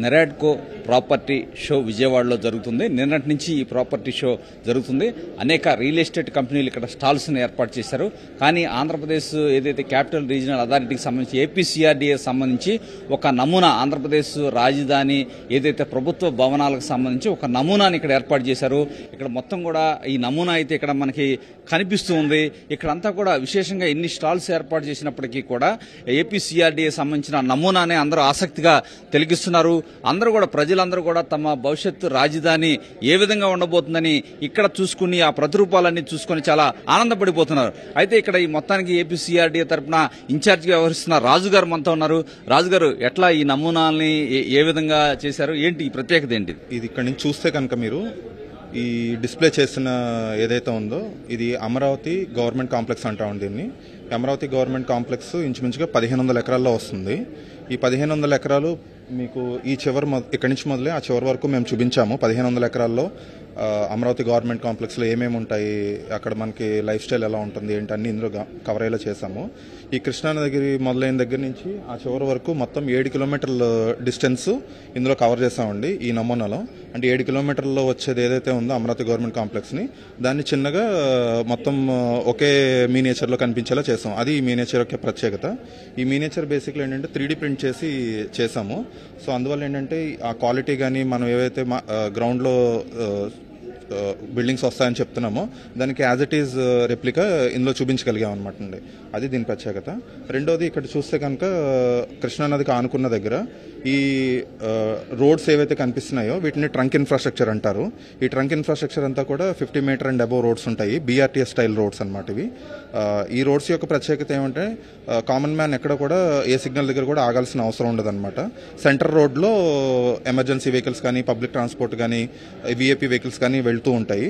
నెరాడ్కో property show విజయవాడలో జరుగుతుంది. నిన్నటి నుంచి ఈ ప్రాపర్టీ షో జరుగుతుంది. అనేక రియల్ ఎస్టేట్ కంపెనీలు ఇక్కడ స్టాల్స్ ని ఏర్పాటు చేశారు. కానీ ఆంధ్రప్రదేశ్ ఏదైతే క్యాపిటల్ రీజనల్ అథారిటీకి సంబంధించి ఏపీసీఆర్డీఏ సంబంధించి ఒక నమూనా, ఆంధ్రప్రదేశ్ రాజధాని ఏదైతే ప్రభుత్వ భవనాలకు సంబంధించి ఒక నమూనాని ఇక్కడ ఏర్పాటు చేశారు. ఇక్కడ మొత్తం కూడా ఈ నమూనా అయితే ఇక్కడ మనకి కనిపిస్తూ ఉంది. ఇక్కడంతా కూడా విశేషంగా ఎన్ని స్టాల్స్ ఏర్పాటు చేసినప్పటికీ కూడా ఏపీసీఆర్డీఏ సంబంధించిన నమూనానే అందరూ ఆసక్తిగా తెలిగిస్తున్నారు. అందరూ కూడా ప్రజలందరూ కూడా తమ భవిష్యత్తు రాజధాని ఏ విధంగా ఉండబోతుందని ఇక్కడ చూసుకుని ఆ ప్రతిరూపాలన్నీ చూసుకుని చాలా ఆనందపడిపోతున్నారు. అయితే ఇక్కడ ఈ మొత్తానికి ఏపీసీఆర్డీఏ తరఫున ఇన్ఛార్జిగా వ్యవహరిస్తున్న రాజు గారు మనతో ఉన్నారు. రాజు గారు, ఎట్లా ఈ నమూనాల్ని ఏ విధంగా చేశారు, ఏంటి ఈ ప్రత్యేకత ఏంటి? ఇది ఇక్కడ నుంచి చూస్తే కనుక మీరు ఈ డిస్ప్లే చేసిన ఏదైతే ఉందో ఇది అమరావతి గవర్నమెంట్ కాంప్లెక్స్ అంటాం. దీన్ని అమరావతి గవర్నమెంట్ కాంప్లెక్స్ ఇంచుమించుగా 1500 ఎకరాల్లో వస్తుంది. ఈ 1500 ఎకరాలు మీకు ఈ చివరి ఇక్కడి నుంచి మొదలై ఆ చివరి వరకు మేము చూపించాము. 1500 ఎకరాల్లో అమరావతి గవర్నమెంట్ కాంప్లెక్స్లో ఏమేమి ఉంటాయి, అక్కడ మనకి లైఫ్ స్టైల్ ఎలా ఉంటుంది ఏంటి అన్ని ఇందులో కవర్ అయ్యేలా చేశాము. ఈ కృష్ణానది మొదలైన దగ్గర నుంచి ఆ చివరి వరకు మొత్తం 7 కిలోమీటర్ల డిస్టెన్స్ ఇందులో కవర్ చేసామండి. ఈ నమూనాలో అంటే 7 కిలోమీటర్లలో వచ్చేది ఏదైతే ఉందో అమరావతి గవర్నమెంట్ కాంప్లెక్స్ని దాన్ని చిన్నగా మొత్తం ఒకే మీనేచర్లో కనిపించేలా చేసాం. అది ఈ మీనేచర్ యొక్క ప్రత్యేకత. ఈ మీనేచర్ బేసిక్లీ ఏంటంటే 3D ప్రింట్ చేసాము. సో అందువల్ల ఏంటంటే ఆ క్వాలిటీ కానీ మనం ఏవైతే గ్రౌండ్లో బిల్డింగ్స్ వస్తాయని చెప్తున్నామో దానికి యాజ్ ఇట్ ఈజ్ రెప్లికా ఇందులో చూపించగలిగాం అనమాట అండి. అది దీని ప్రత్యేకత. రెండోది ఇక్కడ చూస్తే కనుక కృష్ణానదికి ఆనుకున్న దగ్గర ఈ రోడ్స్ ఏవైతే కనిపిస్తున్నాయో వీటిని ట్రంక్ ఇన్ఫ్రాస్ట్రక్చర్ అంటారు. ఈ ట్రంక్ ఇన్ఫ్రాస్ట్రక్చర్ అంతా కూడా 50 మీటర్ అండ్ అబోవ్ రోడ్స్ ఉంటాయి. బీఆర్టీఎస్ స్టైల్ రోడ్స్ అనమాట ఇవి. ఈ రోడ్స్ యొక్క ప్రత్యేకత ఏమంటే కామన్ మ్యాన్ ఎక్కడ కూడా ఏ సిగ్నల్ దగ్గర కూడా ఆగాల్సిన అవసరం ఉండదన్నమాట. సెంటర్ రోడ్లో ఎమర్జెన్సీ వెహికల్స్ కానీ పబ్లిక్ ట్రాన్స్పోర్ట్ కానీ విఐపీ వెహికల్స్ కానీ వెళ్తూ ఉంటాయి.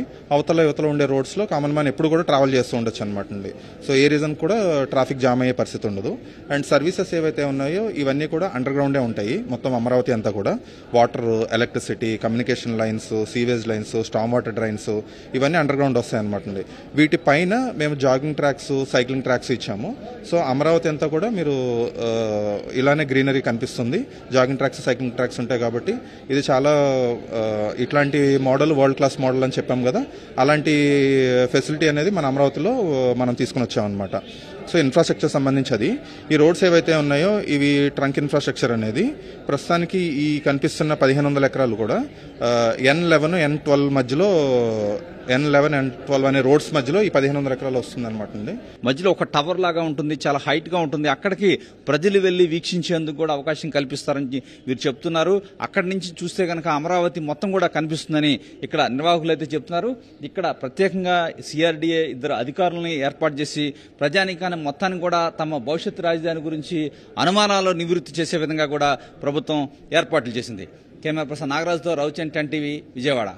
యువతల ఉండే రోడ్స్లో కామన్ మ్యాన్ ఎప్పుడు కూడా ట్రావెల్ చేస్తూ ఉండొచ్చు అనమాట అండి. సో ఏ రీజన్ కూడా ట్రాఫిక్ జామ్ అయ్యే పరిస్థితి ఉండదు. అండ్ సర్వీసెస్ ఏవైతే ఉన్నాయో ఇవన్నీ కూడా అండర్ గ్రౌండే ఉంటాయి. మొత్తం అమరావతి అంతా కూడా water, electricity, communication lines, sewage lines, storm water drains ఇవన్నీ అండర్ గ్రౌండ్ వస్తాయి అనమాట అండి. వీటి పైన మేము జాగింగ్ ట్రాక్స్, సైక్లింగ్ ట్రాక్స్ ఇచ్చాము. సో అమరావతి అంతా కూడా మీరు ఇలానే గ్రీనరీ కనిపిస్తుంది. జాగింగ్ ట్రాక్స్, సైక్లింగ్ ట్రాక్స్ ఉంటాయి కాబట్టి ఇది చాలా ఇట్లాంటి మోడల్ వరల్డ్ క్లాస్ మోడల్ అని చెప్పాం కదా, అలాంటి ఫెసిలిటీ అనేది మన అమరావతిలో మనం తీసుకుని వచ్చామన్నమాట. సో ఇన్ఫ్రాస్ట్రక్చర్ సంబంధించి అది. ఈ రోడ్స్ ఏవైతే ఉన్నాయో ఇవి ట్రంక్ ఇన్ఫ్రాస్ట్రక్చర్ అనేది ప్రస్తుతానికి ఈ కనిపిస్తున్న 1500 ఎకరాలు కూడా N11, N12 మధ్యలో, N11, N12 అనే రోడ్స్ మధ్యలో ఈ 1500 ఎకరాలు వస్తుంది అనమాట అండి. మధ్యలో ఒక టవర్ లాగా ఉంటుంది, చాలా హైట్ గా ఉంటుంది. అక్కడికి ప్రజలు వెళ్లి వీక్షించేందుకు కూడా అవకాశం కల్పిస్తారని వీరు చెప్తున్నారు. అక్కడి నుంచి చూస్తే కనుక అమరావతి మొత్తం కూడా కనిపిస్తుందని ఇక్కడ నిర్వాహకులు అయితే చెప్తున్నారు. ఇక్కడ ప్రత్యేకంగా సిఆర్డీఏ ఇద్దరు అధికారులని ఏర్పాటు చేసి ప్రజానీకాన్ని మొత్తాన్ని కూడా తమ భవిష్యత్తు రాజధాని గురించి అనుమానాలు నివృత్తి చేసే విధంగా కూడా ప్రభుత్వం ఏర్పాట్లు చేసింది. కెమెరా పర్సన్ నాగరాజుతో రవిచంద్, 10 టీవీ, విజయవాడ.